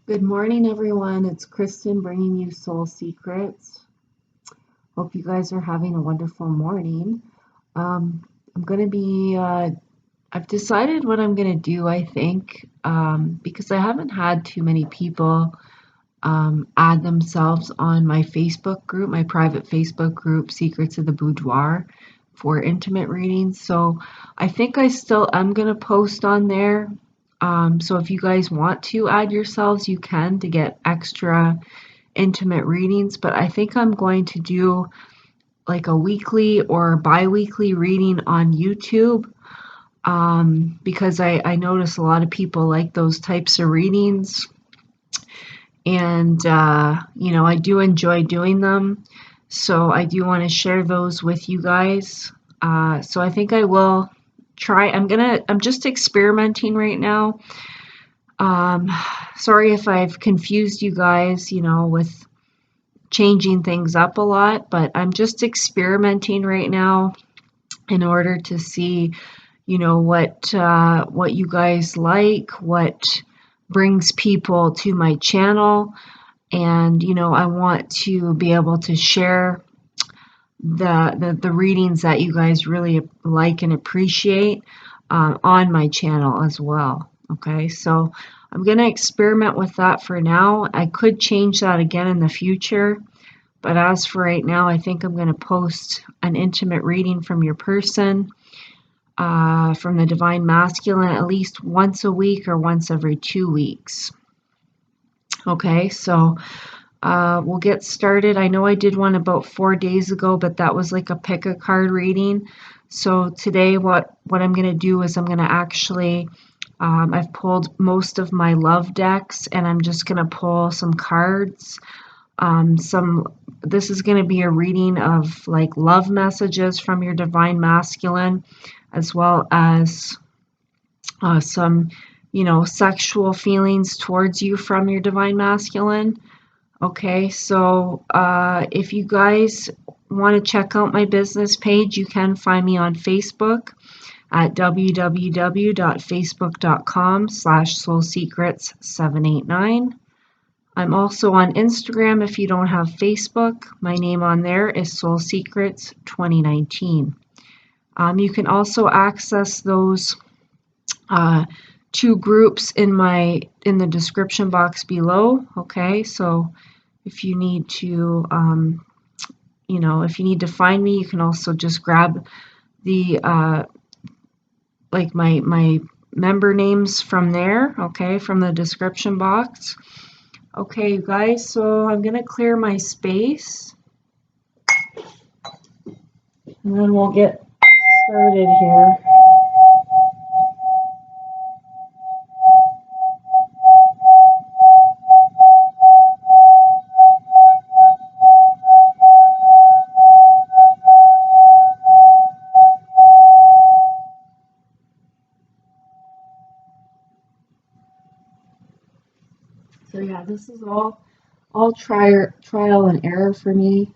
Good morning, everyone. It's Kristen bringing you Soul Secrets. Hope you guys are having a wonderful morning. I'm going to be, I've decided what I'm going to do, I think, because I haven't had too many people add themselves on my Facebook group, my private Facebook group, Secrets of the Boudoir, for intimate readings. So I think I still am going to post on there. So if you guys want to add yourselves, you can to get extra intimate readings. But I think I'm going to do like a weekly or bi-weekly reading on YouTube, because I notice a lot of people like those types of readings. And, I do enjoy doing them. So I do want to share those with you guys. So I think I will try. I'm just experimenting right now. Sorry if I've confused you guys, with changing things up a lot, but I'm just experimenting right now in order to see, what you guys like, what brings people to my channel. And, I want to be able to share the readings that you guys really like and appreciate on my channel as well. Okay, so I'm going to experiment with that for now. I could change that again in the future, but as for right now, I think I'm going to post an intimate reading from your person, from the Divine Masculine, at least once a week or once every 2 weeks. Okay, so we'll get started. I know I did one about 4 days ago, but that was like a pick a card reading. So today what I'm going to do is I'm going to actually, I've pulled most of my love decks, and I'm just going to pull some cards. This is going to be a reading of like love messages from your Divine Masculine, as well as some, sexual feelings towards you from your Divine Masculine. Okay, so if you guys want to check out my business page, you can find me on Facebook at www.facebook.com/soulsecrets789. I'm also on Instagram if you don't have Facebook. My name on there is Soul Secrets 2019. You can also access those two groups in the description box below. Okay, so if you need to, if you need to find me, you can also just grab the like my member names from there. Okay, from the description box. Okay, you guys, so I'm going to clear my space, and then we'll get started here. So yeah, this is all trial and error for me.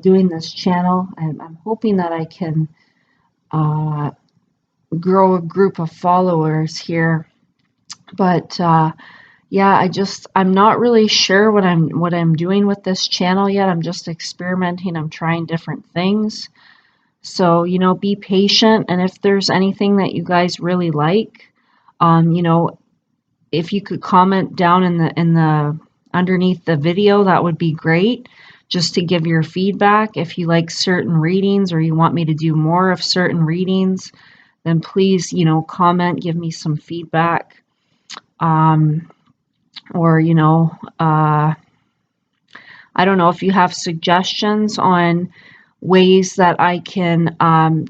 Doing this channel, I'm hoping that I can grow a group of followers here. But yeah, I'm not really sure what I'm doing with this channel yet. I'm just experimenting. I'm trying different things. So, be patient, and if there's anything that you guys really like, if you could comment down in the underneath the video, that would be great, just to give your feedback. If you like certain readings or you want me to do more of certain readings, then please, comment, give me some feedback. Or, I don't know if you have suggestions on ways that I can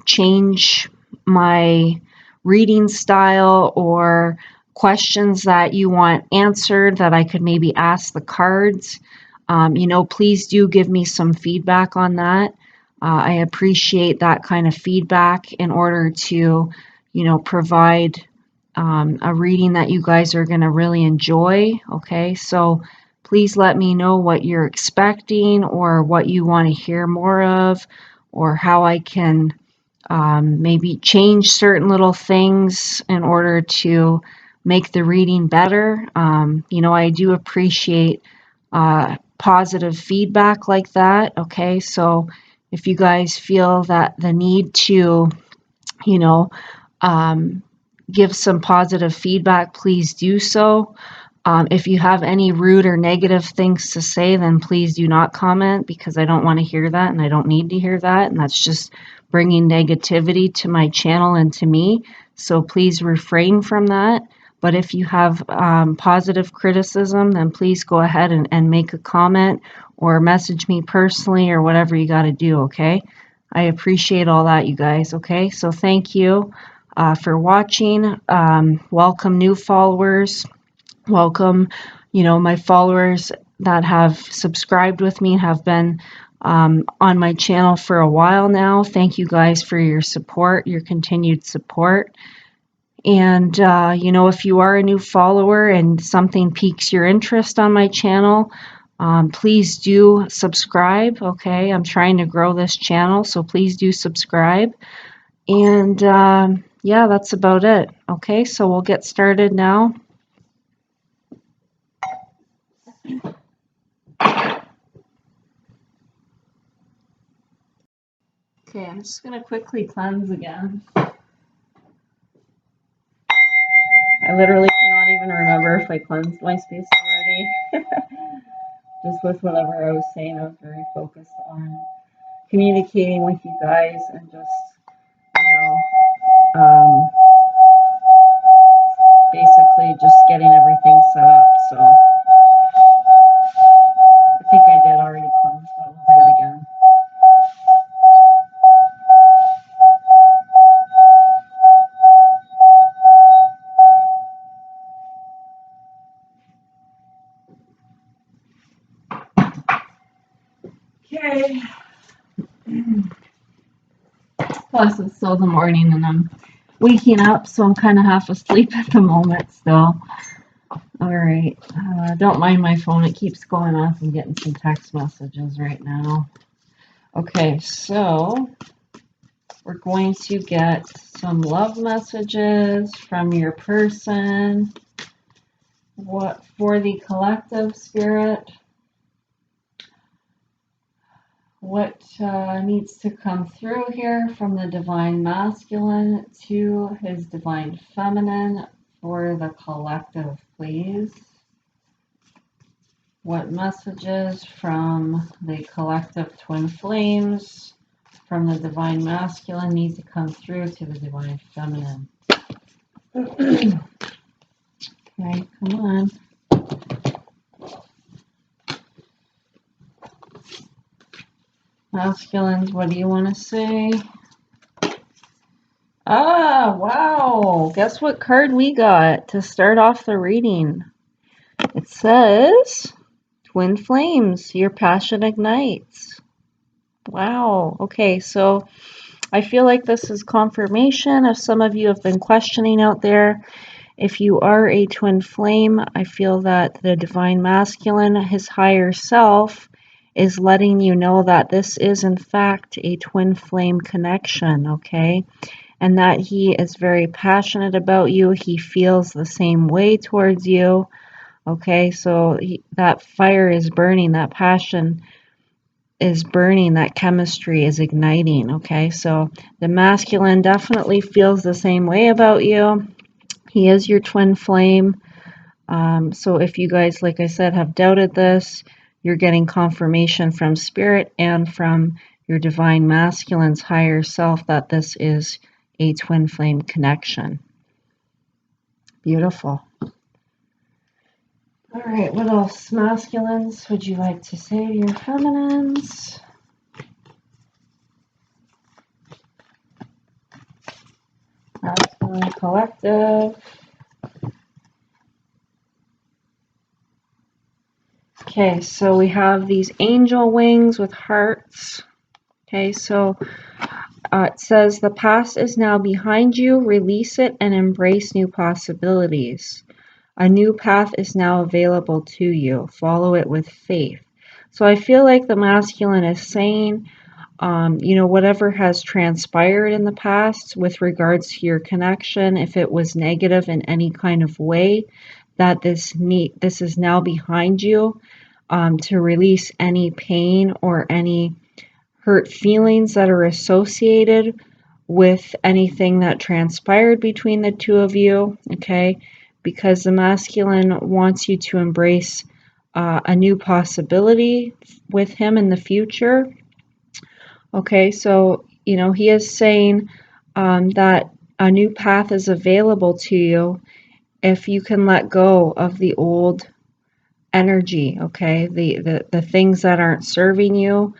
change my reading style, or questions that you want answered that I could maybe ask the cards. Please do give me some feedback on that. I appreciate that kind of feedback in order to, provide a reading that you guys are going to really enjoy. Okay, so please let me know what you're expecting, or what you want to hear more of, or how I can maybe change certain little things in order to make the reading better. You know, I do appreciate positive feedback like that. Okay, so if you guys feel that the need to, you know, give some positive feedback, please do so. If you have any rude or negative things to say, then please do not comment, because I don't want to hear that and I don't need to hear that. And that's just bringing negativity to my channel and to me. So please refrain from that. But if you have positive criticism, then please go ahead and make a comment or message me personally or whatever you got to do, okay? I appreciate all that, you guys, okay? So thank you for watching. Welcome new followers. Welcome, you know, my followers that have subscribed with me, have been on my channel for a while now. Thank you guys for your support, your continued support. And, you know, if you are a new follower and something piques your interest on my channel, please do subscribe, okay? I'm trying to grow this channel, so please do subscribe. And, yeah, that's about it. Okay, so we'll get started now. Okay, I'm just going to quickly cleanse again. I literally cannot even remember if I cleansed my space already. Just with whatever I was saying, I was very focused on communicating with you guys and just, you know, basically just getting everything set up. So I think I did already cleanse, but we'll do it again. Okay. Plus, it's still the morning and I'm waking up, so I'm kind of half asleep at the moment still. All right. Don't mind my phone. It keeps going off. I'm getting some text messages right now. Okay, so we're going to get some love messages from your person. What for the collective spirit? What needs to come through here from the divine masculine to his divine feminine for the collective, please? What messages from the collective twin flames from the divine masculine need to come through to the divine feminine? Okay, come on. Masculines, what do you want to say? Ah, wow. Guess what card we got to start off the reading? It says, Twin Flames, your passion ignites. Wow. Okay, so I feel like this is confirmation. If some of you have been questioning out there, if you are a twin flame, I feel that the divine masculine, his higher self, is letting you know that this is in fact a twin flame connection, okay? And that he is very passionate about you. He feels the same way towards you, okay? So that fire is burning, that passion is burning, that chemistry is igniting, okay? So the masculine definitely feels the same way about you. He is your twin flame. So if you guys, like I said, have doubted this, you're getting confirmation from spirit and from your divine masculine's higher self that this is a twin flame connection. Beautiful. All right, what else, masculines, would you like to say to your feminines? Masculine collective. Okay, so we have these angel wings with hearts. Okay, so it says the past is now behind you. Release it and embrace new possibilities. A new path is now available to you. Follow it with faith. So I feel like the masculine is saying, you know, whatever has transpired in the past with regards to your connection, if it was negative in any kind of way, that this is now behind you, to release any pain or any hurt feelings that are associated with anything that transpired between the two of you, okay? Because the masculine wants you to embrace a new possibility with him in the future. Okay, so, you know, he is saying that a new path is available to you if you can let go of the old energy, okay? The things that aren't serving you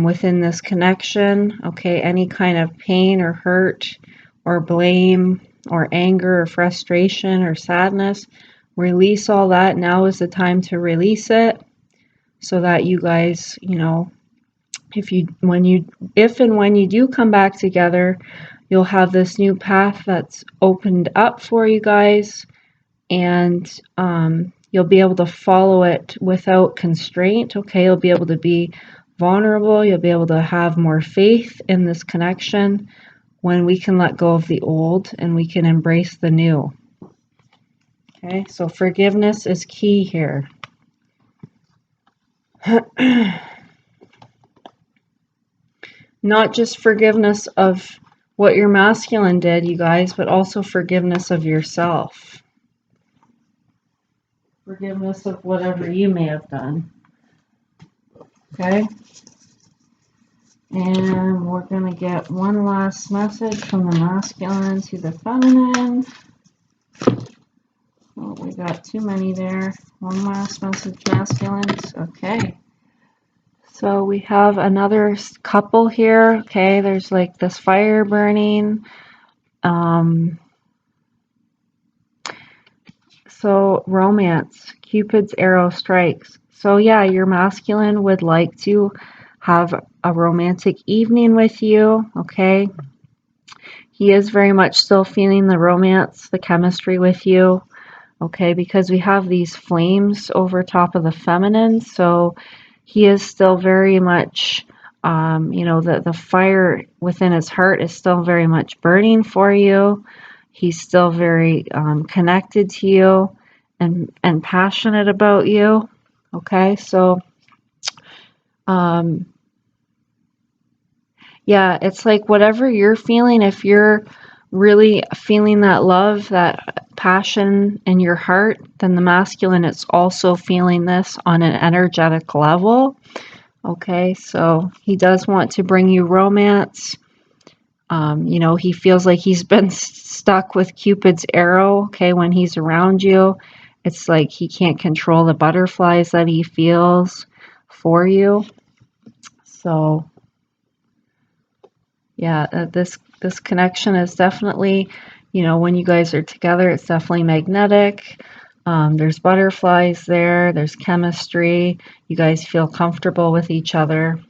within this connection, okay? Any kind of pain or hurt or blame or anger or frustration or sadness, release all that. Now is the time to release it so that you guys, you know, if and when you do come back together, you'll have this new path that's opened up for you guys, and you'll be able to follow it without constraint. Okay, you'll be able to be vulnerable. You'll be able to have more faith in this connection when we can let go of the old and we can embrace the new. Okay, so forgiveness is key here. Not just forgiveness of what your masculine did, you guys, but also forgiveness of yourself. Forgiveness of whatever you may have done. Okay? And we're going to get one last message from the masculine to the feminine. Oh, we got too many there. One last message, masculines. Okay. So we have another couple here. Okay, there's like this fire burning. So romance, Cupid's arrow strikes. So yeah, your masculine would like to have a romantic evening with you. Okay. He is very much still feeling the romance, the chemistry with you. Okay, because we have these flames over top of the feminine. So he is still very much, you know, the fire within his heart is still very much burning for you. He's still very connected to you and passionate about you. Okay, so yeah, it's like whatever you're feeling, if you're really feeling that love, that passion in your heart, then the masculine is also feeling this on an energetic level. Okay, so he does want to bring you romance. You know, he feels like he's been stuck with Cupid's arrow. Okay, when he's around you, it's like he can't control the butterflies that he feels for you. So yeah, this connection is definitely, you know, when you guys are together, it's definitely magnetic. There's butterflies there. There's chemistry. You guys feel comfortable with each other.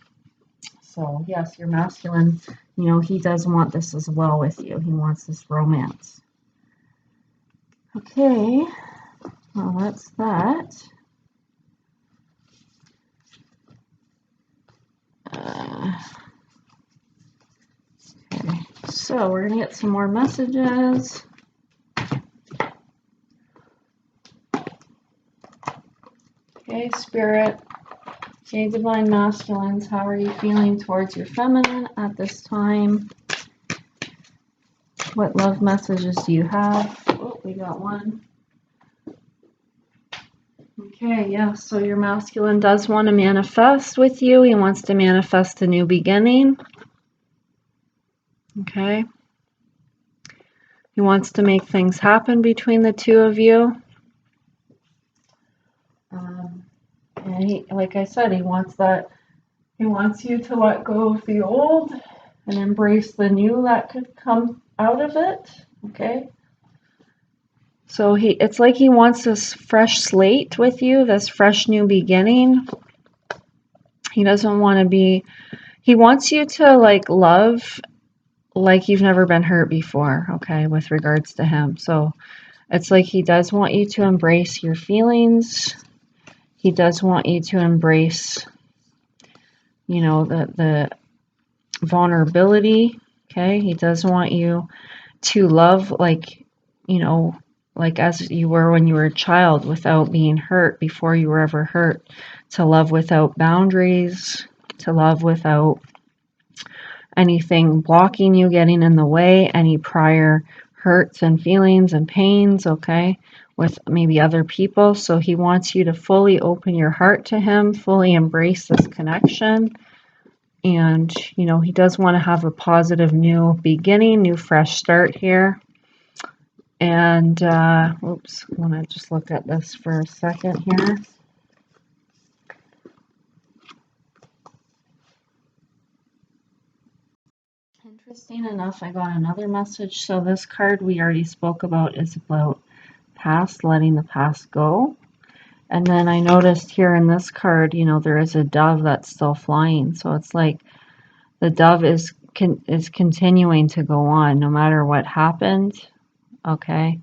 So yes, your masculine, you know, he does want this as well with you. He wants this romance. Okay, well, that's that. Okay, so we're going to get some more messages. Okay, Spirit. Okay, Divine Masculines, how are you feeling towards your feminine at this time? What love messages do you have? Oh, we got one. Okay, yeah, so your masculine does want to manifest with you. He wants to manifest a new beginning. Okay. He wants to make things happen between the two of you. And he, like I said, he wants you to let go of the old and embrace the new that could come out of it. Okay. So it's like he wants this fresh slate with you, this fresh new beginning. He doesn't want to be, he wants you to like love like you've never been hurt before, okay, with regards to him. So it's like he does want you to embrace your feelings. He does want you to embrace, you know, the vulnerability. Okay, he does want you to love like, you know, like as you were when you were a child, without being hurt before you were ever hurt, to love without boundaries, to love without anything blocking you, getting in the way, any prior hurts and feelings and pains, okay, with maybe other people. So he wants you to fully open your heart to him, fully embrace this connection. And, you know, he does want to have a positive new beginning, new fresh start here. And, oops, I want to just look at this for a second here. Interesting enough, I got another message. So this card we already spoke about is about past, letting the past go. And then I noticed here in this card, you know, there is a dove that's still flying. So it's like the dove is continuing to go on no matter what happened. Okay,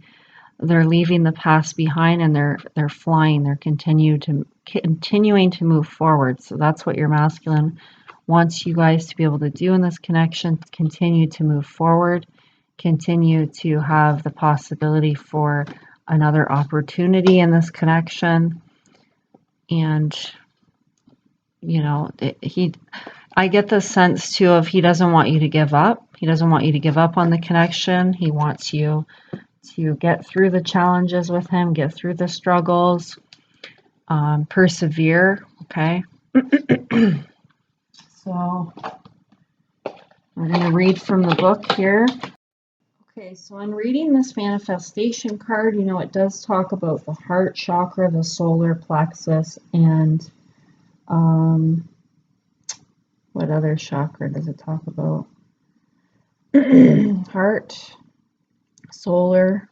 they're leaving the past behind and they're flying. They're continuing to move forward. So that's what your masculine wants you guys to be able to do in this connection. Continue to move forward. Continue to have the possibility for another opportunity in this connection. And, you know, I get the sense too of he doesn't want you to give up. He doesn't want you to give up on the connection. He wants you to get through the challenges with him, get through the struggles, persevere, okay? So we're going to read from the book here. Okay, so in reading this manifestation card, you know, it does talk about the heart chakra, the solar plexus, and what other chakra does it talk about? Heart, solar,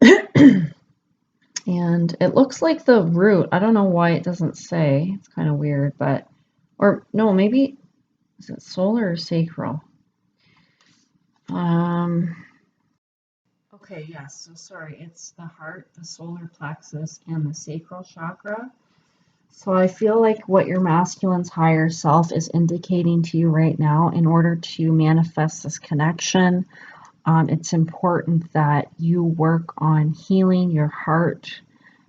and it looks like the root. I don't know why it doesn't say. It's kind of weird, but, or no, maybe, is it solar or sacral? Okay, yes, so sorry, it's the heart, the solar plexus, and the sacral chakra. So I feel like what your masculine's higher self is indicating to you right now, in order to manifest this connection, it's important that you work on healing your heart,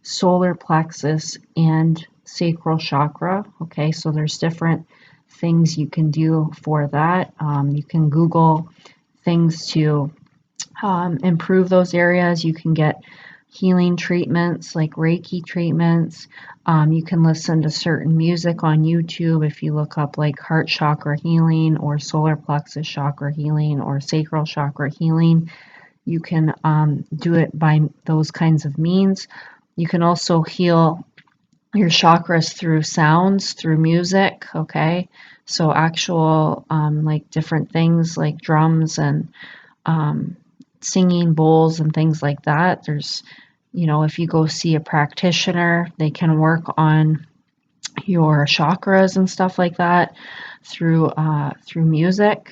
solar plexus, and sacral chakra. Okay, so there's different things you can do for that. You can Google things to improve those areas. You can get healing treatments like Reiki treatments. You can listen to certain music on YouTube if you look up like heart chakra healing or solar plexus chakra healing or sacral chakra healing. You can do it by those kinds of means. You can also heal your chakras through sounds, through music, okay? So actual like different things like drums and singing bowls and things like that. There's, you know, if you go see a practitioner, they can work on your chakras and stuff like that through music.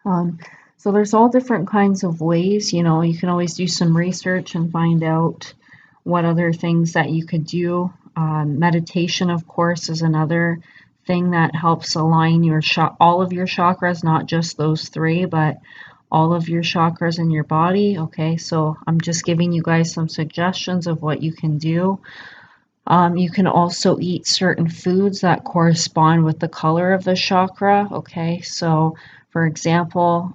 So there's all different kinds of ways. You know, you can always do some research and find out what other things that you could do. Meditation, of course, is another thing that helps align your all of your chakras, not just those three, but all of your chakras in your body. Okay, so I'm just giving you guys some suggestions of what you can do. You can also eat certain foods that correspond with the color of the chakra. Okay, so for example,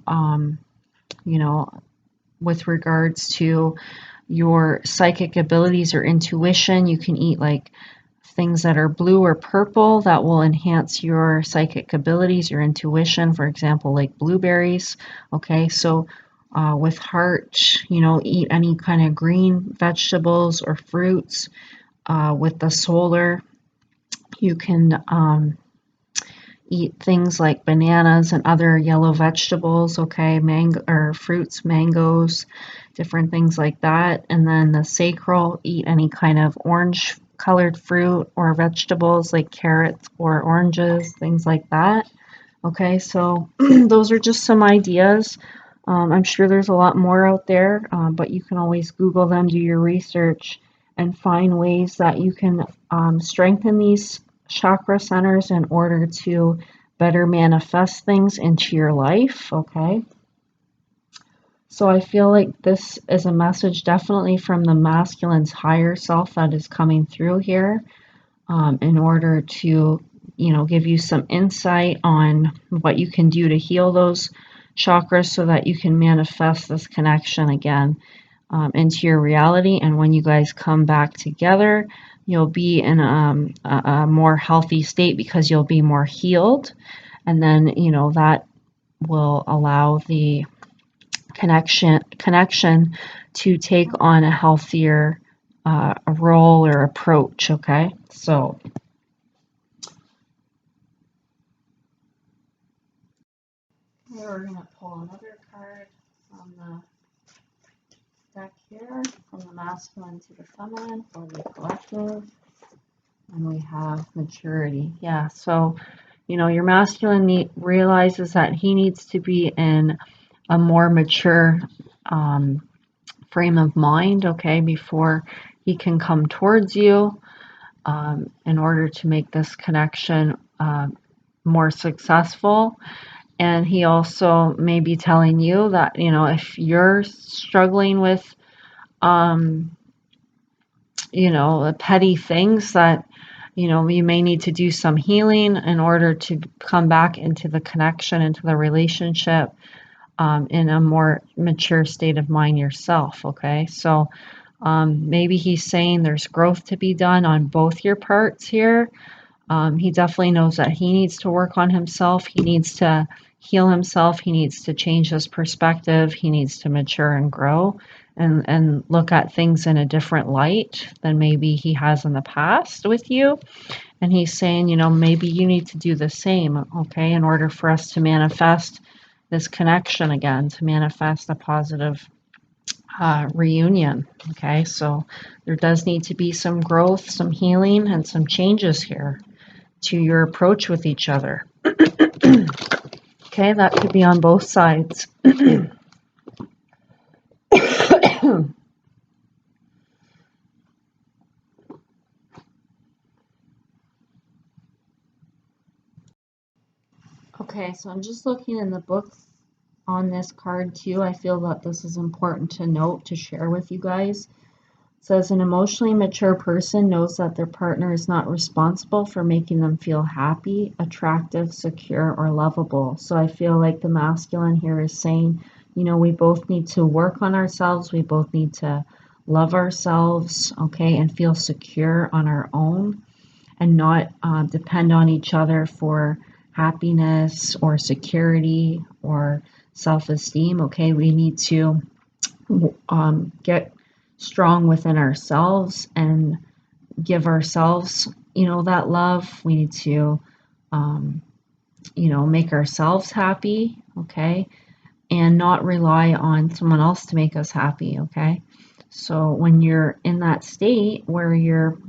you know, with regards to your psychic abilities or intuition, you can eat like things that are blue or purple that will enhance your psychic abilities, your intuition, for example, like blueberries. Okay, so with heart, you know, eat any kind of green vegetables or fruits. With the solar, you can eat things like bananas and other yellow vegetables, okay, mango or fruits, mangoes, different things like that. And then the sacral, eat any kind of orange colored fruit or vegetables like carrots or oranges, things like that. Okay, so those are just some ideas. I'm sure there's a lot more out there, but you can always Google them, do your research, and find ways that you can strengthen these chakra centers in order to better manifest things into your life, okay? So I feel like this is a message definitely from the masculine's higher self that is coming through here, in order to, give you some insight on what you can do to heal those chakras so that you can manifest this connection again, into your reality. And when you guys come back together, you'll be in a more healthy state because you'll be more healed. And then, that will allow the connection to take on a healthier role or approach, okay? So we're going to pull another card from the deck here, from the masculine to the feminine for the collective. And we have maturity. Yeah, so, your masculine realizes that he needs to be in a more mature frame of mind, okay, before he can come towards you, in order to make this connection more successful. And he also may be telling you that, if you're struggling with, petty things that, you may need to do some healing in order to come back into the connection, into the relationship, in a more mature state of mind yourself, okay? So maybe he's saying there's growth to be done on both your parts here. He definitely knows that he needs to work on himself. He needs to heal himself. He needs to change his perspective. He needs to mature and grow and look at things in a different light than maybe he has in the past with you. And he's saying, maybe you need to do the same, okay, in order for us to manifest this connection again, to manifest a positive reunion, okay? So there does need to be some growth, some healing, and some changes here to your approach with each other. Okay, that could be on both sides. Okay, so I'm just looking in the books on this card too. I feel that this is important to note, to share with you guys. It says an emotionally mature person knows that their partner is not responsible for making them feel happy, attractive, secure, or lovable. So I feel like the masculine here is saying, we both need to work on ourselves. We both need to love ourselves, okay, and feel secure on our own, and not depend on each other for happiness or security or self-esteem, okay? We need to get strong within ourselves and give ourselves, that love. We need to, make ourselves happy, okay? And not rely on someone else to make us happy, okay? So when you're in that state where you're,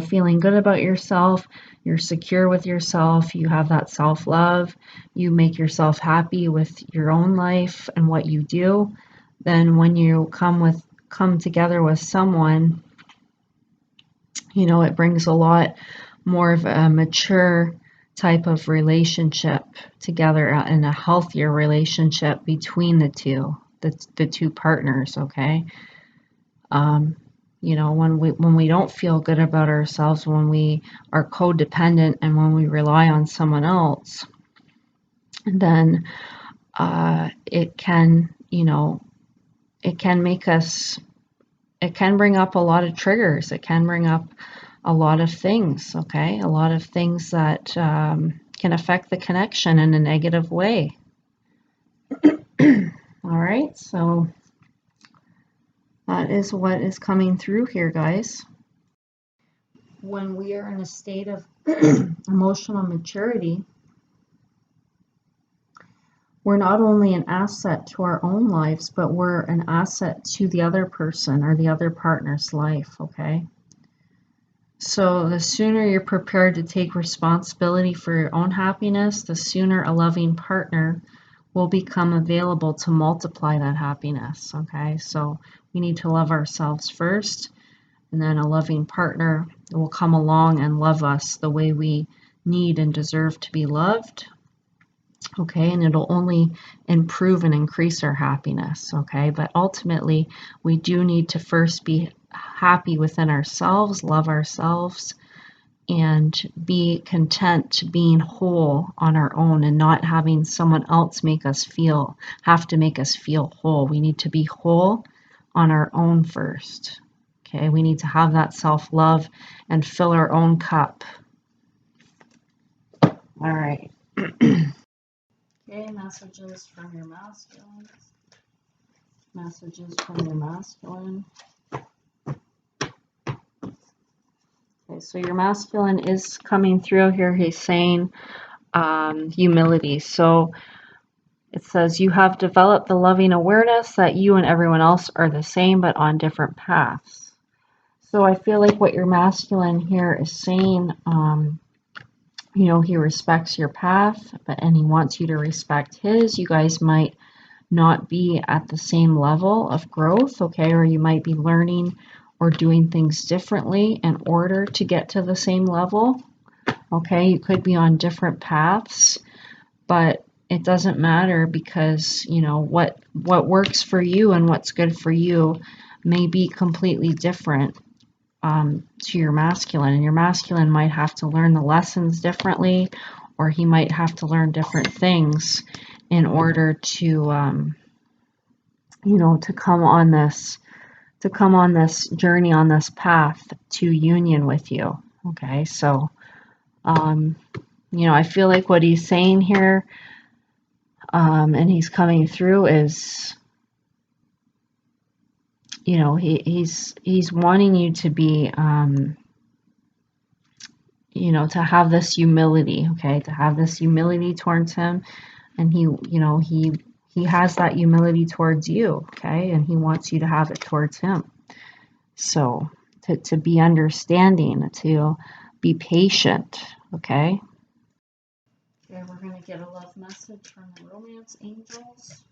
feeling good about yourself, you're secure with yourself, you have that self-love, you make yourself happy with your own life and what you do, then when you come together with someone, it brings a lot more of a mature type of relationship together, in a healthier relationship between the two partners, okay? When we don't feel good about ourselves, when we are codependent and when we rely on someone else, then it can make us, it can bring up a lot of triggers. It can bring up a lot of things, okay? A lot of things that can affect the connection in a negative way. All right, so that is what is coming through here, guys. When we are in a state of emotional maturity, we're not only an asset to our own lives, but we're an asset to the other person or the other partner's life, okay? So the sooner you're prepared to take responsibility for your own happiness, the sooner a loving partner will become available to multiply that happiness, okay? So we need to love ourselves first, and then a loving partner will come along and love us the way we need and deserve to be loved. Okay, and it'll only improve and increase our happiness. Okay, but ultimately we do need to first be happy within ourselves, love ourselves, and be content being whole on our own and not having someone else have to make us feel whole. We need to be whole on our own first. Okay, we need to have that self-love and fill our own cup. All right. Okay, messages from your masculine. Messages from your masculine. Okay, so your masculine is coming through here. He's saying humility. So it says you have developed the loving awareness that you and everyone else are the same but on different paths. So I feel like what your masculine here is saying, you know, he respects your path, and he wants you to respect his. You guys might not be at the same level of growth, okay, or you might be learning or doing things differently in order to get to the same level. Okay, you could be on different paths, but it doesn't matter, because you know what works for you and what's good for you may be completely different to your masculine, and your masculine might have to learn the lessons differently, or he might have to learn different things in order to you know, to come on this journey, on this path to union with you. Okay, so you know, I feel like what he's saying here, and he's coming through, is, you know, he's wanting you to be, you know, to have this humility, okay, to have this humility towards him, and he, you know, he has that humility towards you, okay, and he wants you to have it towards him. So to be understanding, to be patient, okay. Okay, we're going to get a love message from the romance angels,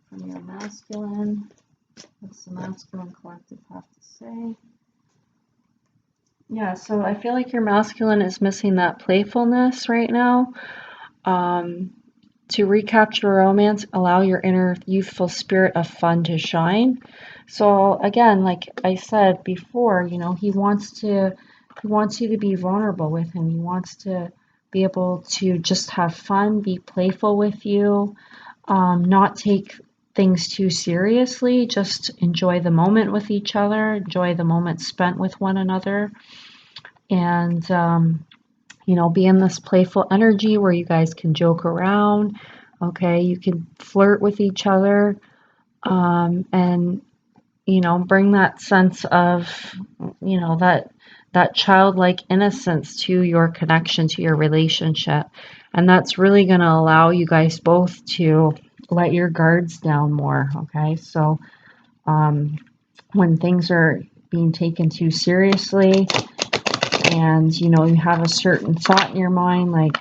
from your masculine. What's the masculine collective have to say? Yeah, so I feel like your masculine is missing that playfulness right now. To recapture romance, allow your inner youthful spirit of fun to shine. So again, like I said before, you know, he wants you to be vulnerable with him. He wants to be able to just have fun, be playful with you, not take things too seriously, just enjoy the moment with each other, enjoy the moment spent with one another, and you know, be in this playful energy where you guys can joke around, okay, you can flirt with each other, and you know, bring that sense of, you know, that childlike innocence to your connection, to your relationship. And that's really going to allow you guys both to let your guards down more, okay? So when things are being taken too seriously, and you know, you have a certain thought in your mind, like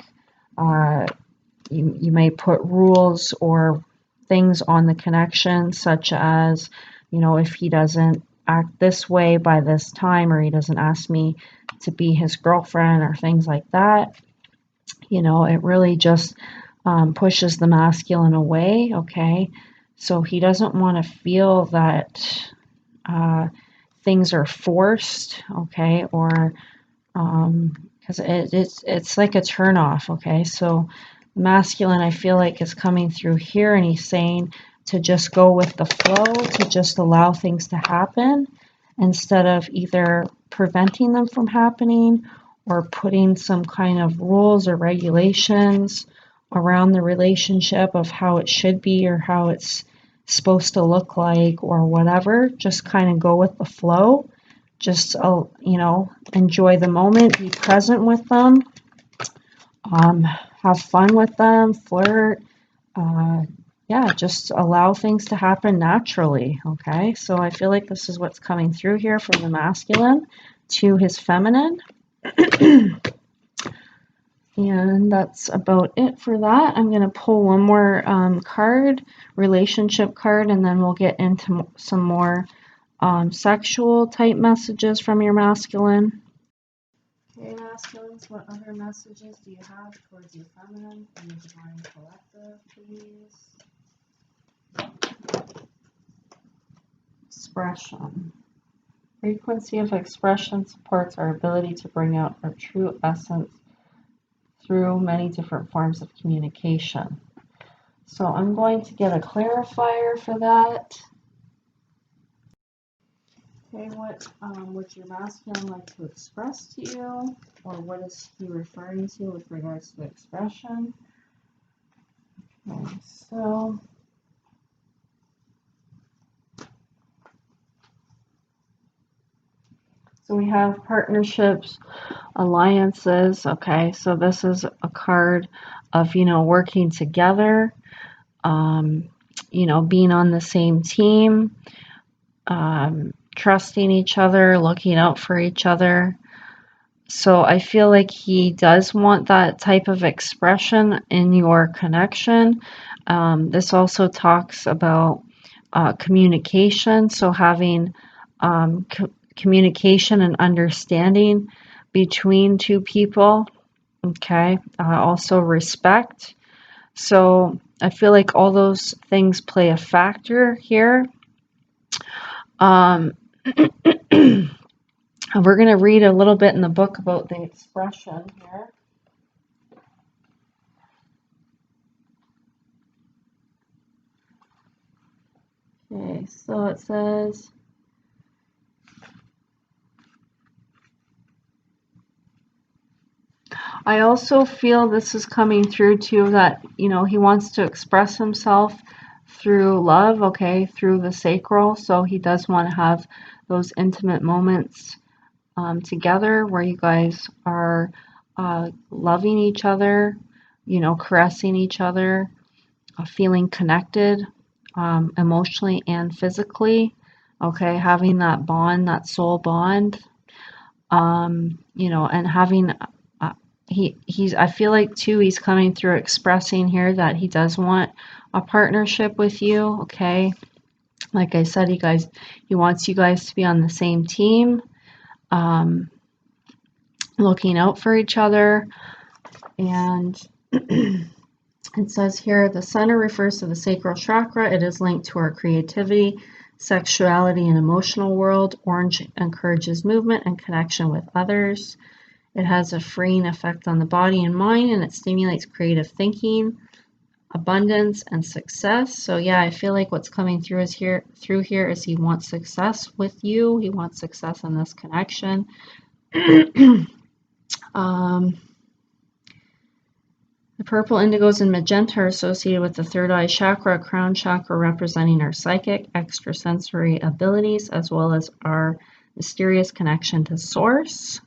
you may put rules or things on the connection, such as, you know, if he doesn't act this way by this time, or he doesn't ask me to be his girlfriend, or things like that, you know, it really just pushes the masculine away, okay? So he doesn't want to feel that things are forced, okay, or because it's like a turnoff, okay? So masculine, I feel like, is coming through here, and he's saying to just go with the flow, to just allow things to happen, instead of either preventing them from happening or putting some kind of rules or regulations around the relationship of how it should be or how it's supposed to look like or whatever. Just kind of go with the flow. Just, you know, enjoy the moment, be present with them, have fun with them, flirt. Yeah, just allow things to happen naturally, okay? So I feel like this is what's coming through here from the masculine to his feminine. And that's about it for that. I'm going to pull one more card, relationship card, and then we'll get into some more sexual type messages from your masculine. Okay, masculines, what other messages do you have towards your feminine and the divine collective, please? Expression. Frequency of expression supports our ability to bring out our true essence through many different forms of communication. So I'm going to get a clarifier for that. Okay, what would your masculine like to express to you? Or what is he referring to with regards to expression? Okay, so we have partnerships, alliances. Okay, so this is a card of, working together, being on the same team, trusting each other, looking out for each other. So I feel like he does want that type of expression in your connection. This also talks about communication, so having communication and understanding between two people. Okay, also respect. So I feel like all those things play a factor here. We're going to read a little bit in the book about the expression here. Okay, so it says, I also feel this is coming through too, that, he wants to express himself through love, okay, through the sacral. So he does want to have those intimate moments together where you guys are loving each other, caressing each other, feeling connected emotionally and physically. Okay, having that bond, that soul bond, and having he's I feel like too he's coming through expressing here that he does want a partnership with you. Okay, like I said, he wants you guys to be on the same team, looking out for each other. And it says here, the center refers to the sacral chakra. It is linked to our creativity, sexuality, and emotional world. Orange encourages movement and connection with others. It has a freeing effect on the body and mind, and it stimulates creative thinking, abundance, and success. So yeah, I feel like what's coming through is he wants success with you. He wants success in this connection. The purple, indigos, and magenta are associated with the third eye chakra, crown chakra, representing our psychic, extrasensory abilities, as well as our mysterious connection to source.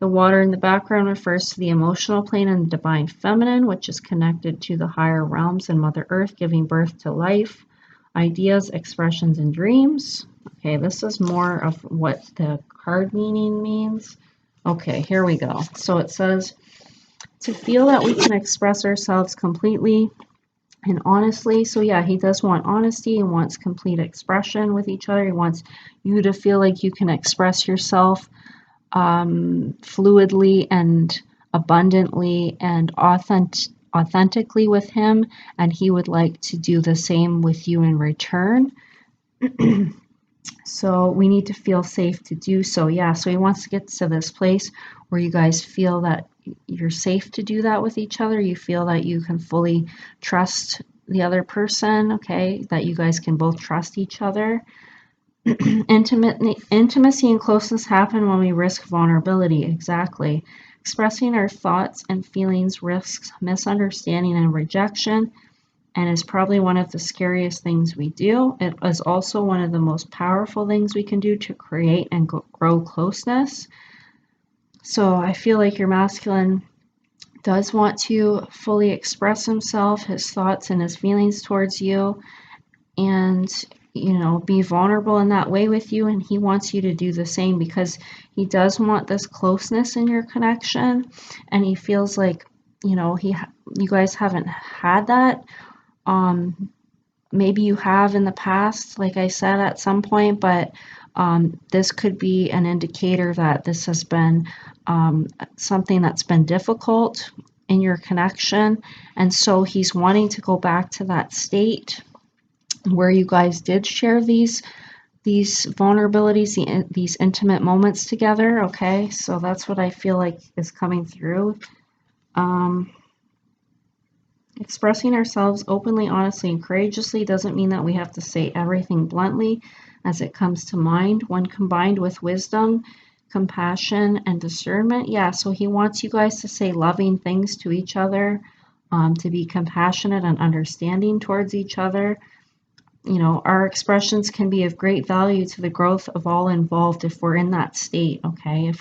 The water in the background refers to the emotional plane and the divine feminine, which is connected to the higher realms and Mother Earth, giving birth to life, ideas, expressions, and dreams. Okay, this is more of what the card meaning means. Okay, here we go. So it says, to feel that we can express ourselves completely and honestly. So yeah, he does want honesty. He wants complete expression with each other. He wants you to feel like you can express yourself fluidly and abundantly and authentically with him, and he would like to do the same with you in return. So we need to feel safe to do so. Yeah, so he wants to get to this place where you guys feel that you're safe to do that with each other. You feel that you can fully trust the other person, okay, that you guys can both trust each other. Intimacy and closeness happen when we risk vulnerability. Exactly. Expressing our thoughts and feelings risks misunderstanding and rejection, and is probably one of the scariest things we do. It is also one of the most powerful things we can do to create and grow closeness. So I feel like your masculine does want to fully express himself, his thoughts and his feelings towards you, and be vulnerable in that way with you, and he wants you to do the same because he does want this closeness in your connection, and he feels like you guys haven't had that maybe you have in the past, like I said, at some point, but this could be an indicator that this has been something that's been difficult in your connection. And so he's wanting to go back to that state where you guys did share these vulnerabilities, these intimate moments together. Okay, so that's what I feel like is coming through. Expressing ourselves openly, honestly, and courageously doesn't mean that we have to say everything bluntly as it comes to mind. When combined with wisdom, compassion, and discernment, yeah, so he wants you guys to say loving things to each other, to be compassionate and understanding towards each other. You know, our expressions can be of great value to the growth of all involved if we're in that state, okay?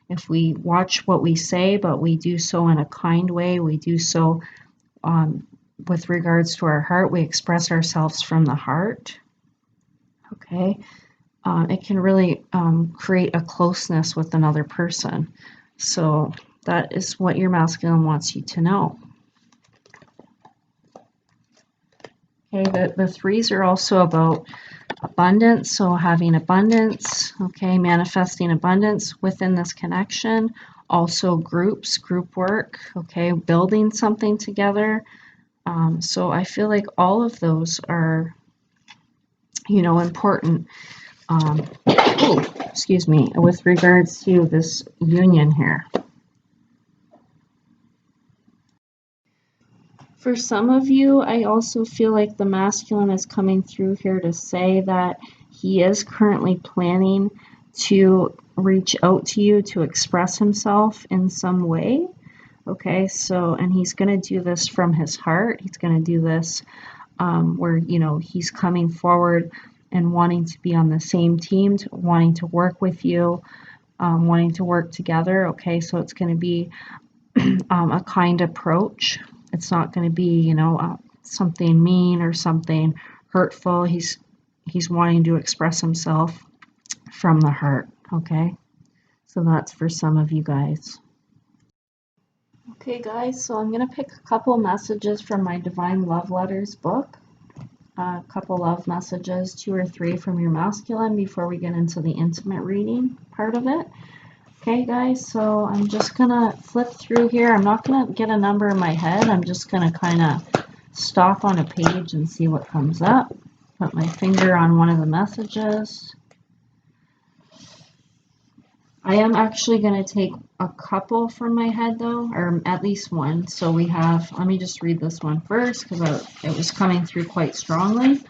If we watch what we say, but we do so in a kind way, we do so with regards to our heart, we express ourselves from the heart, okay? It can really create a closeness with another person. So that is what your masculine wants you to know. Okay, the threes are also about abundance, so having abundance, okay, manifesting abundance within this connection. Also groups, group work, okay, building something together. So I feel like all of those are, you know, important. Excuse me, with regards to this union here. For some of you, I also feel like the masculine is coming through here to say that he is currently planning to reach out to you to express himself in some way. Okay, so, and he's going to do this from his heart. He's going to do this where, you know, he's coming forward and wanting to be on the same team, wanting to work with you, wanting to work together. Okay, so it's going to be a kind approach. It's not going to be, you know, something mean or something hurtful. He's wanting to express himself from the heart. Okay, so that's for some of you guys. Okay, guys, so I'm going to pick a couple messages from my Divine Love Letters book. A couple love messages, 2 or 3 from your masculine before we get into the intimate reading part of it. Okay, guys, so I'm just going to flip through here. I'm not going to get a number in my head. I'm just going to kind of stop on a page and see what comes up. Put my finger on one of the messages. I am actually going to take a couple from my head, though, or at least one. So we have, let me just read this one first because it was coming through quite strongly.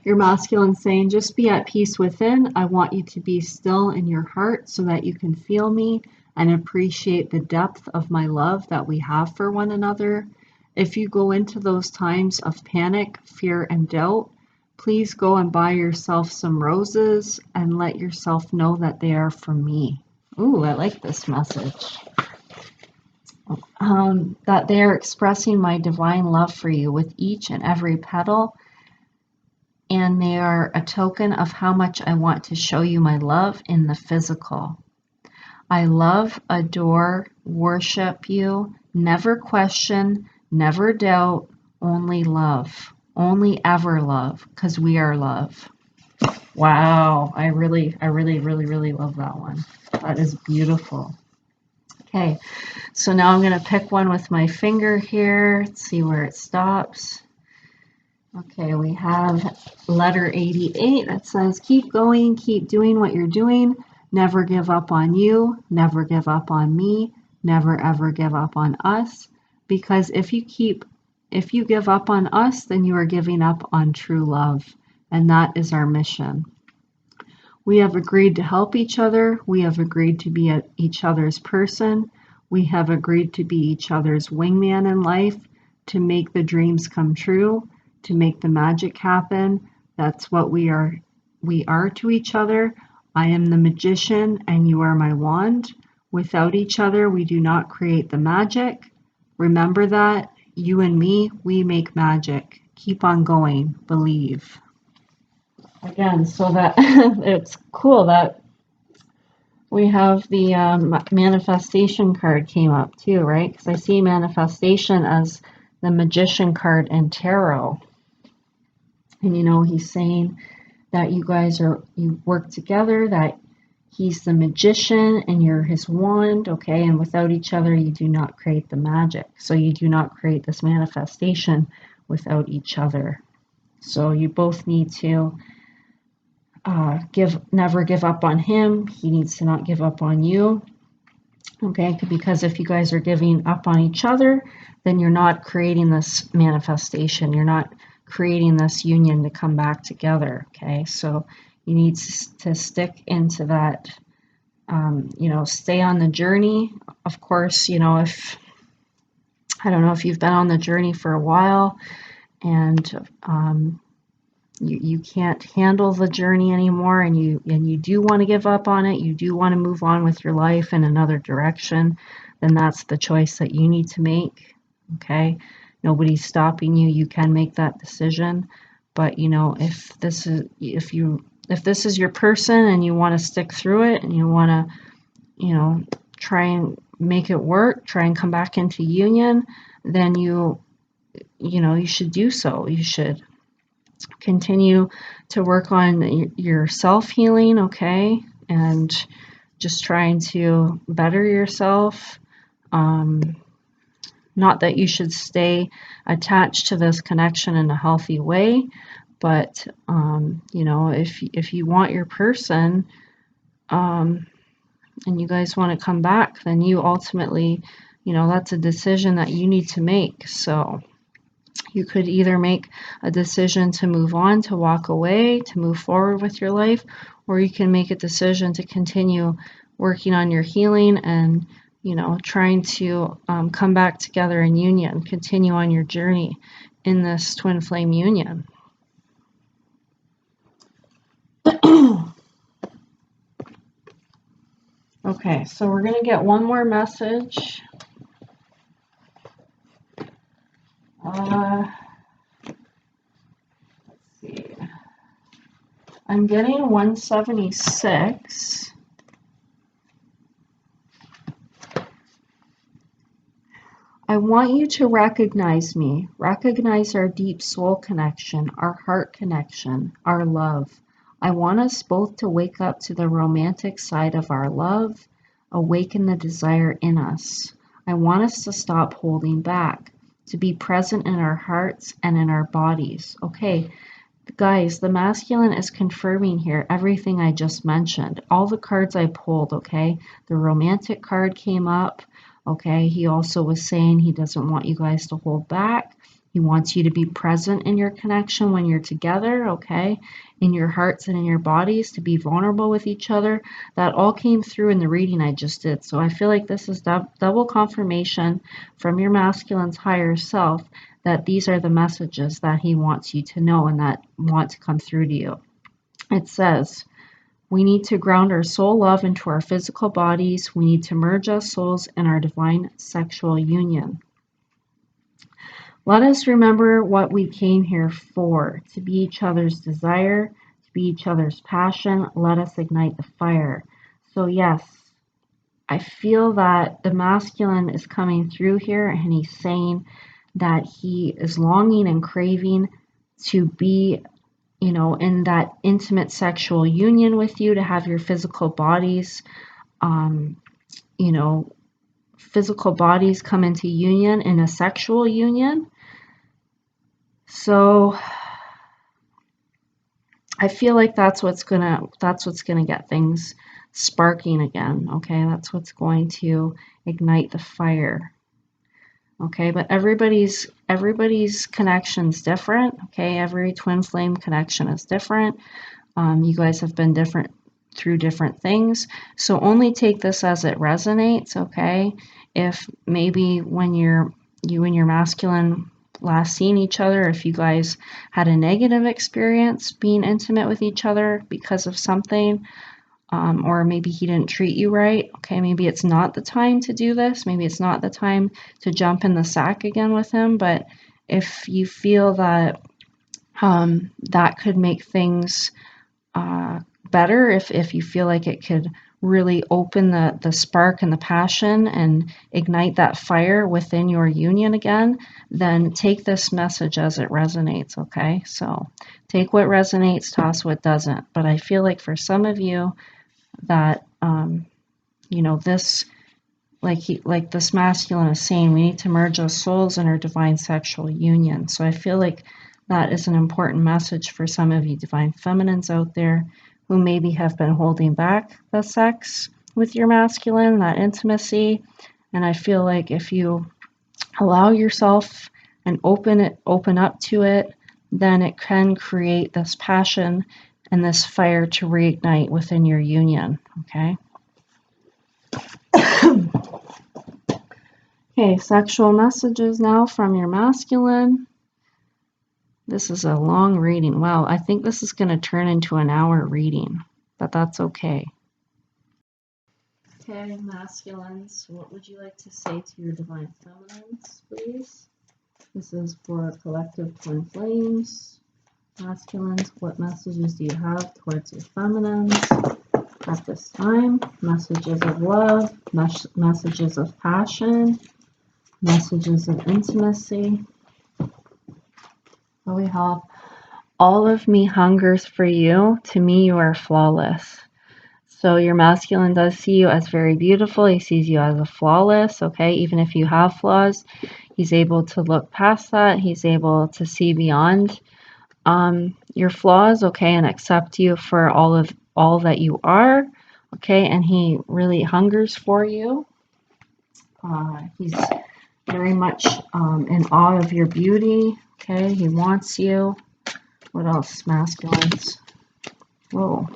Your masculine saying, just be at peace within. I want you to be still in your heart so that you can feel me and appreciate the depth of my love that we have for one another. If you go into those times of panic, fear, and doubt, please go and buy yourself some roses and let yourself know that they are from me. Ooh, I like this message. That they are expressing my divine love for you with each and every petal, and they are a token of how much I want to show you my love in the physical. I love, adore, worship you, never question, never doubt, only love, only ever love, because we are love. Wow, I really love that one. That is beautiful. Okay, so now I'm going to pick one with my finger here. Let's see where it stops. Okay, we have letter 88 that says, keep going, keep doing what you're doing. Never give up on you, never give up on me, never ever give up on us. Because if you give up on us, then you are giving up on true love. And that is our mission. We have agreed to help each other. We have agreed to be each other's person. We have agreed to be each other's wingman in life, to make the dreams come true, to make the magic happen. That's what we are to each other. I am the magician and you are my wand. Without each other, we do not create the magic. Remember that. You and me, we make magic. Keep on going. Believe. Again, so that it's cool that we have the manifestation card came up too, right? Because I see manifestation as the Magician card in Tarot. And, you know, he's saying that you work together, that he's the magician and you're his wand, okay? And without each other, you do not create the magic. So you do not create this manifestation without each other. So you both need to never give up on him. He needs to not give up on you, okay? Because if you guys are giving up on each other, then you're not creating this manifestation. You're not creating this union to come back together, okay? So you need to stick into that, you know, stay on the journey. Of course, you know, I don't know if you've been on the journey for a while and you can't handle the journey anymore, and you do want to give up on it, you do want to move on with your life in another direction, then that's the choice that you need to make, okay? Nobody's stopping you. You can make that decision. But, you know, if this is your person and you want to stick through it and you want to, you know, try and make it work, try and come back into union, then you know, you should do so. You should continue to work on your self-healing, okay? And just trying to better yourself. Not that you should stay attached to this connection in a healthy way, but, you know, if you want your person, and you guys want to come back, then you ultimately, you know, that's a decision that you need to make. So you could either make a decision to move on, to walk away, to move forward with your life, or you can make a decision to continue working on your healing and, you know, trying to come back together in union, continue on your journey in this twin flame union. Okay, so we're going to get one more message. Let's see. I'm getting 176. I want you to recognize me, recognize our deep soul connection, our heart connection, our love. I want us both to wake up to the romantic side of our love, awaken the desire in us. I want us to stop holding back, to be present in our hearts and in our bodies. Okay, guys, the masculine is confirming here everything I just mentioned. All the cards I pulled, okay? The romantic card came up. Okay, he also was saying he doesn't want you guys to hold back. He wants you to be present in your connection when you're together, okay? In your hearts and in your bodies, to be vulnerable with each other. That all came through in the reading I just did. So I feel like this is double confirmation from your masculine's higher self that these are the messages that he wants you to know and that want to come through to you. It says, we need to ground our soul love into our physical bodies. We need to merge our souls in our divine sexual union. Let us remember what we came here for, to be each other's desire, to be each other's passion. Let us ignite the fire. So yes, I feel that the masculine is coming through here, and he's saying that he is longing and craving to be, you know, in that intimate sexual union with you, to have your physical bodies, you know, physical bodies come into union in a sexual union. So I feel like that's what's gonna get things sparking again. Okay, that's what's going to ignite the fire. Okay, but everybody's connection's different. Okay, every twin flame connection is different. You guys have been different through different things, so only take this as it resonates. Okay, if maybe when you and your masculine last seen each other, if you guys had a negative experience being intimate with each other because of something, or maybe he didn't treat you right, okay, maybe it's not the time to do this. Maybe it's not the time to jump in the sack again with him. But if you feel that that could make things better, if you feel like it could really open the spark and the passion and ignite that fire within your union again, then take this message as it resonates, okay? So take what resonates, toss what doesn't. But I feel like for some of you that, you know, this, like this masculine is saying, we need to merge our souls in our divine sexual union. So I feel like that is an important message for some of you divine feminines out there who maybe have been holding back the sex with your masculine, that intimacy. And I feel like if you allow yourself and open up to it, then it can create this passion and this fire to reignite within your union, okay? Okay, sexual messages now from your masculine. This is a long reading. Wow, I think this is going to turn into an hour reading, but that's okay. Okay, masculines, what would you like to say to your divine feminines, please? This is for collective twin flames. Masculines, what messages do you have towards your feminines at this time? Messages of love, messages of passion, messages of intimacy. So we have, all of me hungers for you. To me, you are flawless. So your masculine does see you as very beautiful. He sees you as a flawless, okay? Even if you have flaws, he's able to look past that. He's able to see beyond your flaws, okay, and accept you for all that you are, okay? And he really hungers for you. He's very much in awe of your beauty, okay? He wants you. What else, masculines? Whoa.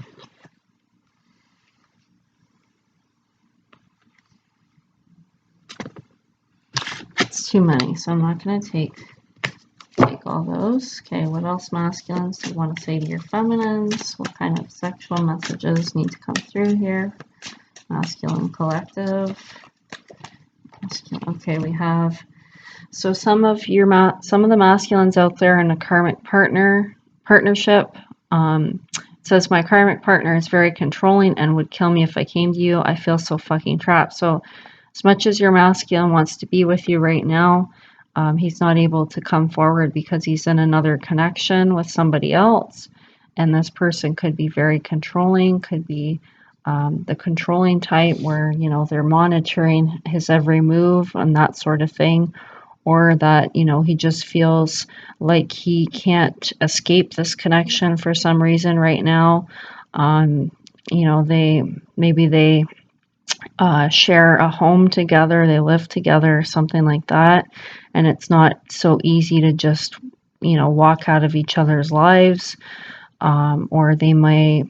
It's too many, so I'm not going to take all those. Okay, what else, masculines, do you want to say to your feminines? What kind of sexual messages need to come through here? Masculine collective. Okay, we have, so some of the masculines out there in a karmic partnership. It says, my karmic partner is very controlling and would kill me if I came to you. I feel so fucking trapped. So as much as your masculine wants to be with you right now, he's not able to come forward because he's in another connection with somebody else. And this person could be very controlling, could be the controlling type where, you know, they're monitoring his every move and that sort of thing. Or that, you know, he just feels like he can't escape this connection for some reason right now. You know, maybe they share a home together, they live together, something like that, and it's not so easy to just, you know, walk out of each other's lives. Or they may,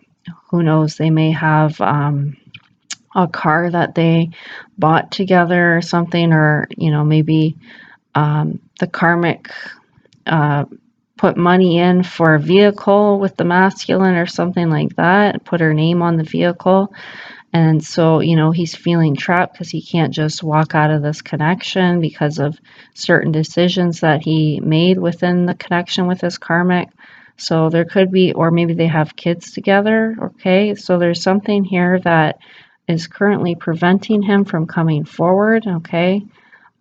who knows, they may have a car that they bought together or something, or, you know, maybe the karmic put money in for a vehicle with the masculine or something like that, put her name on the vehicle. And so, you know, he's feeling trapped because he can't just walk out of this connection because of certain decisions that he made within the connection with his karmic. So there could be, or maybe they have kids together, okay? So there's something here that is currently preventing him from coming forward, okay?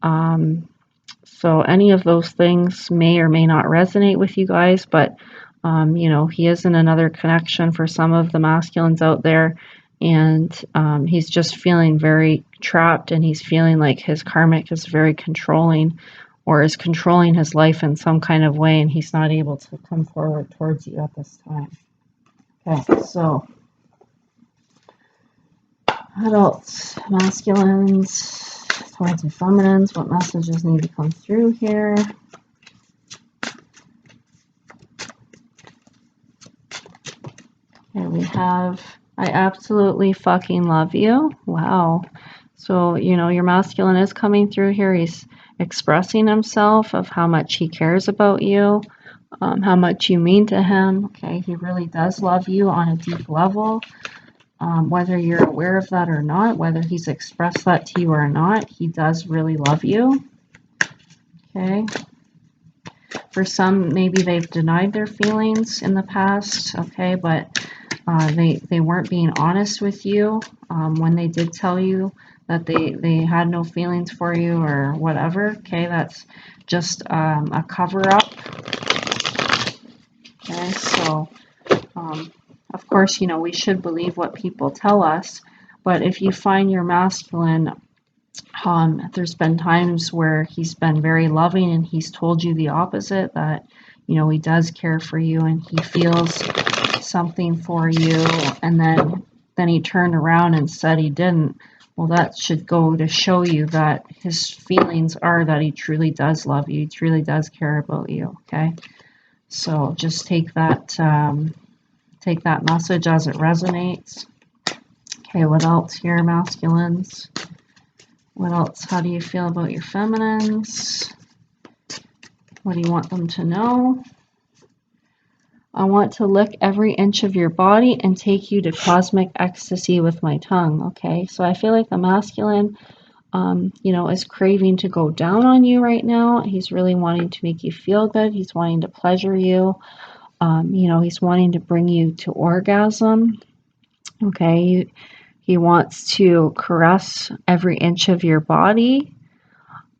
So any of those things may or may not resonate with you guys, but, you know, he is in another connection for some of the masculines out there, and he's just feeling very trapped, and he's feeling like his karmic is very controlling or is controlling his life in some kind of way, and he's not able to come forward towards you at this time. Okay, so adults, masculines, towards the feminines, what messages need to come through here? Okay, we have, I absolutely fucking love you. Wow. So, you know, your masculine is coming through here. He's expressing himself of how much he cares about you, how much you mean to him. Okay, he really does love you on a deep level. Whether you're aware of that or not, whether he's expressed that to you or not, he does really love you. Okay. For some, maybe they've denied their feelings in the past, okay, but they weren't being honest with you when they did tell you that they had no feelings for you or whatever. Okay, that's just a cover-up. Okay, so of course, you know, we should believe what people tell us, but if you find your masculine, there's been times where he's been very loving and he's told you the opposite, that, you know, he does care for you and he feels something for you, and then he turned around and said he didn't. Well, that should go to show you that his feelings are that he truly does love you, he truly does care about you. Okay, so just take that message as it resonates. Okay, what else here, masculines? What else? How do you feel about your feminines? What do you want them to know? I want to lick every inch of your body and take you to cosmic ecstasy with my tongue. Okay, so I feel like the masculine, you know, is craving to go down on you right now. He's really wanting to make you feel good. He's wanting to pleasure you. You know, he's wanting to bring you to orgasm. Okay, he wants to caress every inch of your body,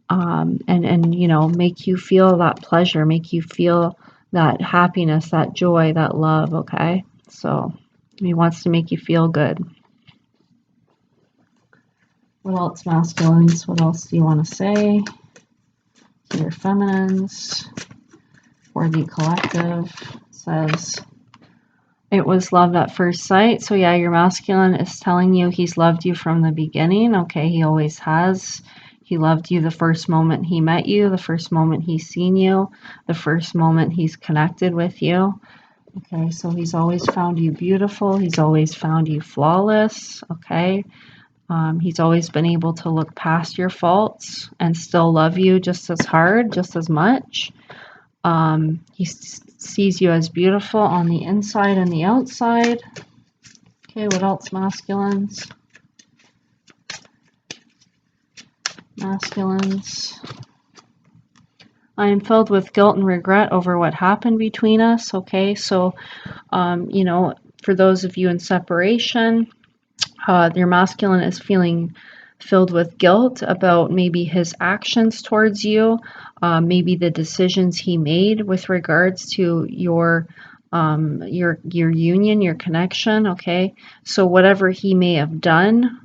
and you know, make you feel that pleasure, make you feel that happiness, that joy, that love. Okay, so he wants to make you feel good. What else, masculines? What else do you want to say to your feminines? For the collective, it says it was love at first sight. So yeah, your masculine is telling you he's loved you from the beginning. Okay, he always has. He loved you the first moment he met you, the first moment he's seen you, the first moment he's connected with you. Okay, so he's always found you beautiful. He's always found you flawless. Okay, he's always been able to look past your faults and still love you just as hard, just as much. He sees you as beautiful on the inside and the outside. Okay, what else, masculines? Masculines. I am filled with guilt and regret over what happened between us. Okay, so, you know, for those of you in separation, your masculine is feeling filled with guilt about maybe his actions towards you, maybe the decisions he made with regards to your union, your connection. Okay, so whatever he may have done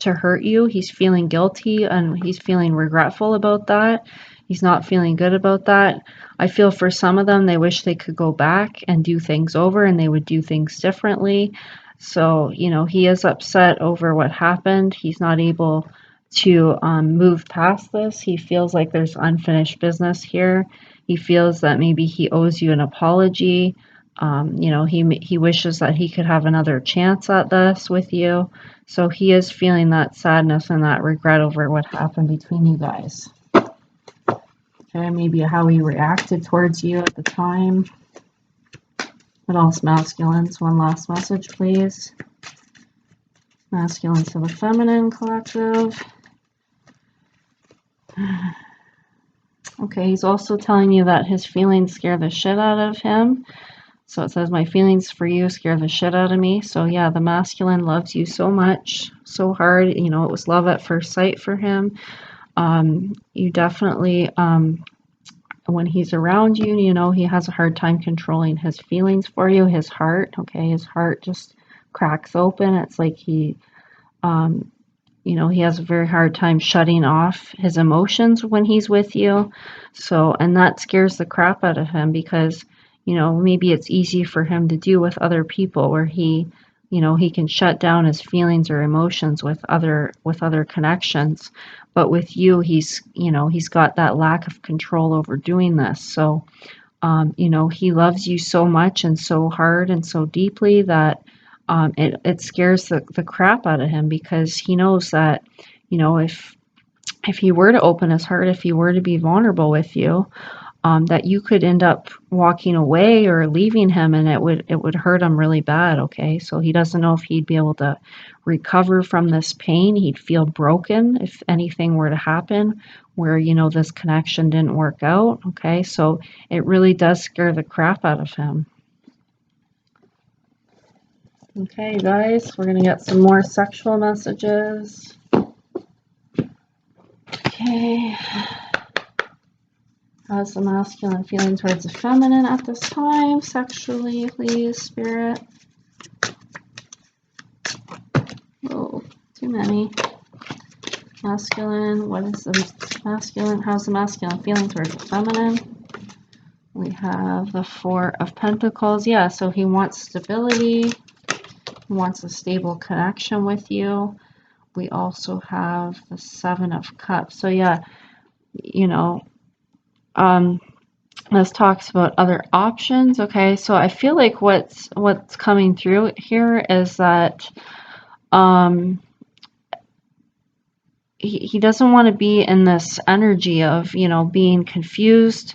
to hurt you, he's feeling guilty and he's feeling regretful about that. He's not feeling good about that. I feel for some of them, they wish they could go back and do things over and they would do things differently. So, you know, he is upset over what happened. He's not able to move past this. He feels like there's unfinished business here. He feels that maybe he owes you an apology. You know, he wishes that he could have another chance at this with you. So he is feeling that sadness and that regret over what happened between you guys. Okay, maybe how he reacted towards you at the time. What else, masculines? One last message, please. Masculine to the feminine collective. Okay, he's also telling you that his feelings scare the shit out of him. So it says, my feelings for you scare the shit out of me. So yeah, the masculine loves you so much, so hard. You know, it was love at first sight for him. You definitely, when he's around you, you know, he has a hard time controlling his feelings for you, his heart. Okay, his heart just cracks open. It's like he, you know, he has a very hard time shutting off his emotions when he's with you. So, and that scares the crap out of him because, you know, maybe it's easy for him to do with other people where he, you know, he can shut down his feelings or emotions with other connections. But with you, he's, you know, he's got that lack of control over doing this. So, you know, he loves you so much and so hard and so deeply that it scares the crap out of him because he knows that, you know, if he were to open his heart, if he were to be vulnerable with you, that you could end up walking away or leaving him, and it would hurt him really bad. Okay, so he doesn't know if he'd be able to recover from this pain. He'd feel broken if anything were to happen where, you know, this connection didn't work out. Okay, so it really does scare the crap out of him. Okay, you guys, we're going to get some more sexual messages. Okay. How's the masculine feeling towards the feminine at this time? Sexually, please, Spirit. Oh, too many. Masculine, what is the masculine? How's the masculine feeling towards the feminine? We have the Four of Pentacles. Yeah, so he wants stability. He wants a stable connection with you. We also have the Seven of Cups. So yeah, you know, this talks about other options. Okay, so I feel like what's coming through here is that he doesn't want to be in this energy of, you know, being confused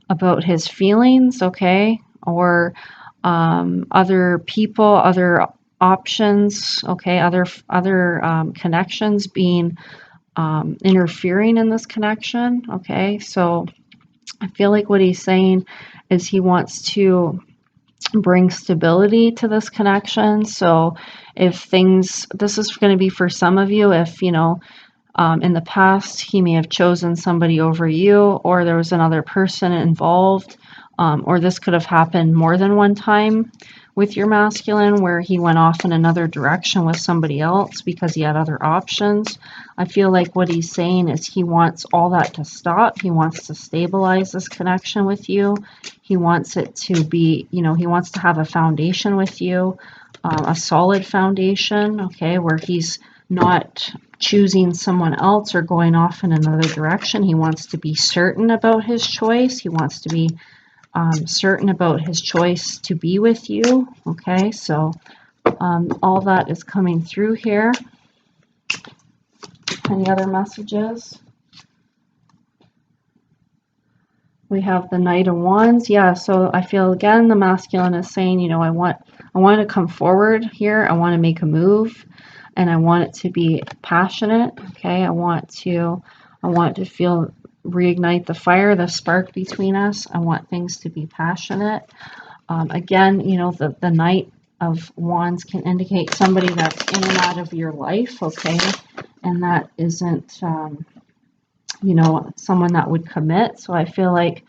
about his feelings, okay, or other people, other options, okay, other connections being interfering in this connection, okay. So I feel like what he's saying is he wants to bring stability to this connection. So if things, this is going to be for some of you, if, you know, in the past, he may have chosen somebody over you, or there was another person involved, or this could have happened more than one time with your masculine, where he went off in another direction with somebody else because he had other options. I feel like what he's saying is he wants all that to stop. He wants to stabilize this connection with you. He wants it to be, you know, he wants to have a foundation with you, a solid foundation, okay, where he's not choosing someone else or going off in another direction. He wants to be certain about his choice. He wants to be certain about his choice to be with you. Okay, so all that is coming through here. Any other messages? We have the Knight of Wands. Yeah, so I feel again the masculine is saying, you know, I want to come forward here. I want to make a move, and I want it to be passionate. Okay, I want to feel, reignite the fire, the spark between us. I want things to be passionate. Again, you know, the Knight of Wands can indicate somebody that's in and out of your life. Okay, and that isn't you know, someone that would commit. So I feel like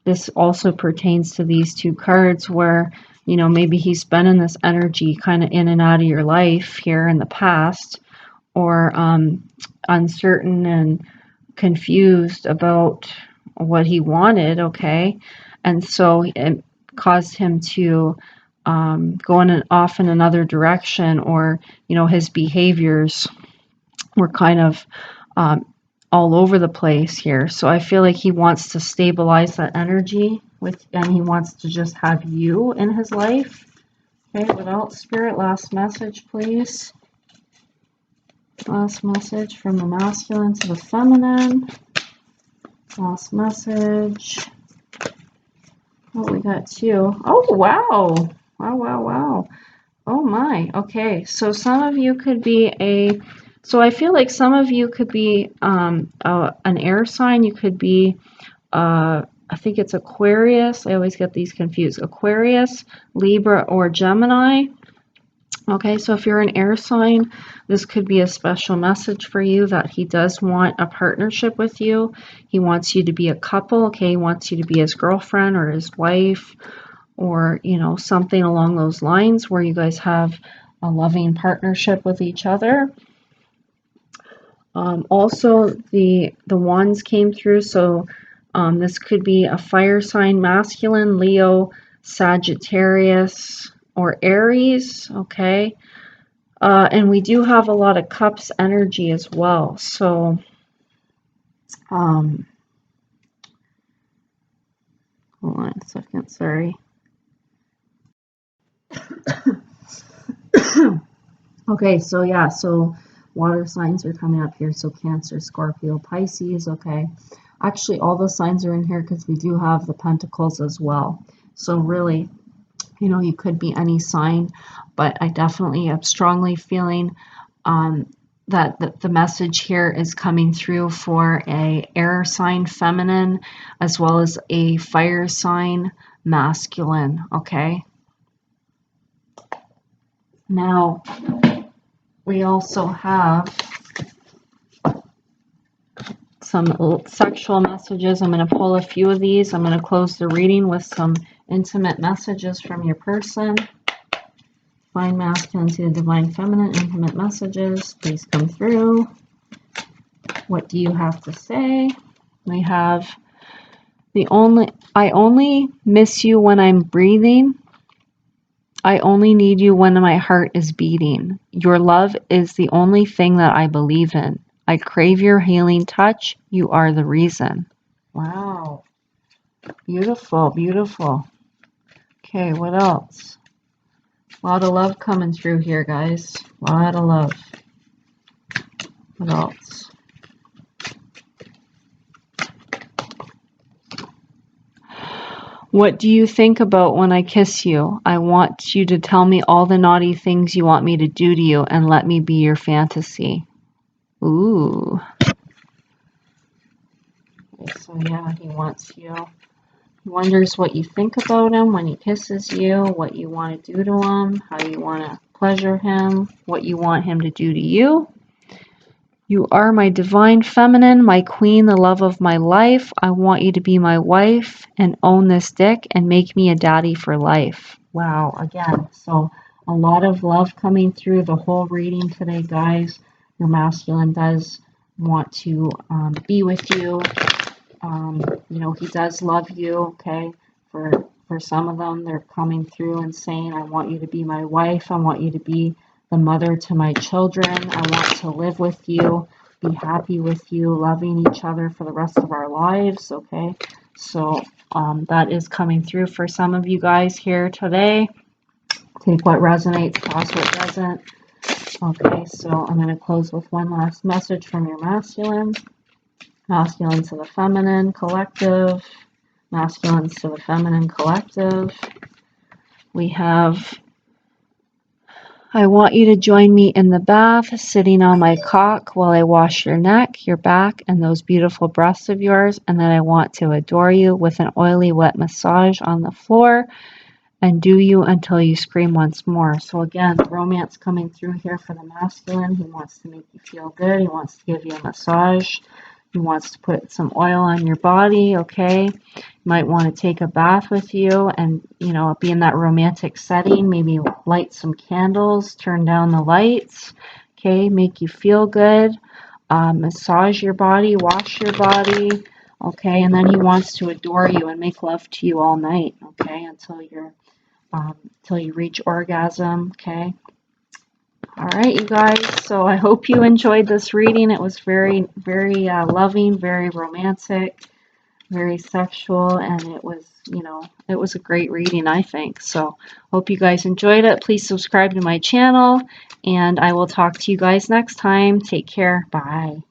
this also pertains to these two cards where, you know, maybe he's been in this energy kind of in and out of your life here in the past, or uncertain and confused about what he wanted, okay? And so it caused him to go off in another direction, or, you know, his behaviors were kind of all over the place here. So I feel like he wants to stabilize that energy and he wants to just have you in his life. Okay, what else, Spirit? Last message, please. Last message from the masculine to the feminine. Last message. Oh, we got two. Oh, wow. Wow. Oh my. Okay, so some of you could be so I feel like some of you could be an air sign. You could be, I think it's Aquarius. I always get these confused. Aquarius, Libra, or Gemini. Okay, so if you're an air sign, this could be a special message for you that he does want a partnership with you. He wants you to be a couple. Okay, he wants you to be his girlfriend or his wife, or, you know, something along those lines where you guys have a loving partnership with each other. Also, the wands came through, so this could be a fire sign, masculine, Leo, Sagittarius, or Aries, okay? And we do have a lot of cups energy as well, so hold on a second, sorry. Okay, so yeah, so water signs are coming up here, so Cancer, Scorpio, Pisces, okay. Actually, all the signs are in here because we do have the Pentacles as well. So really, you know, you could be any sign, but I definitely am strongly feeling that the message here is coming through for a air sign feminine as well as a fire sign masculine, okay? Now, we also have some sexual messages. I'm going to pull a few of these. I'm going to close the reading with some intimate messages from your person. Divine Masculine to the Divine Feminine, intimate messages. Please come through. What do you have to say? We have I only miss you when I'm breathing. I only need you when my heart is beating. Your love is the only thing that I believe in. I crave your healing touch. You are the reason. Wow. Beautiful, beautiful. Okay, what else? A lot of love coming through here, guys. A lot of love. What else? What do you think about when I kiss you? I want you to tell me all the naughty things you want me to do to you and let me be your fantasy. Ooh. Okay, so yeah, he wants you. He wonders what you think about him when he kisses you, what you want to do to him, how you want to pleasure him, what you want him to do to you. You are my divine feminine, my queen, the love of my life. I want you to be my wife and own this dick and make me a daddy for life. Wow, again, so a lot of love coming through the whole reading today, guys. Your masculine does want to be with you. You know, he does love you, okay? For some of them, they're coming through and saying, I want you to be my wife. I want you to be the mother to my children. I want to live with you, be happy with you, loving each other for the rest of our lives, okay? So that is coming through for some of you guys here today. Take what resonates, toss what doesn't. Okay, so I'm going to close with one last message from your masculine. Masculine to the feminine collective. Masculines to the feminine collective. We have, I want you to join me in the bath, sitting on my cock while I wash your neck, your back, and those beautiful breasts of yours. And then I want to adore you with an oily, wet massage on the floor and do you until you scream once more. So again, romance coming through here for the masculine. He wants to make you feel good. He wants to give you a massage. He wants to put some oil on your body, okay? You might want to take a bath with you and, you know, be in that romantic setting. Maybe light some candles, turn down the lights, okay? Make you feel good. Massage your body, wash your body, okay? And then he wants to adore you and make love to you all night, okay? Until you reach orgasm, okay? All right, you guys, so I hope you enjoyed this reading. It was very, very loving, very romantic, very sexual, and it was, you know, it was a great reading, I think. So hope you guys enjoyed it. Please subscribe to my channel, and I will talk to you guys next time. Take care. Bye.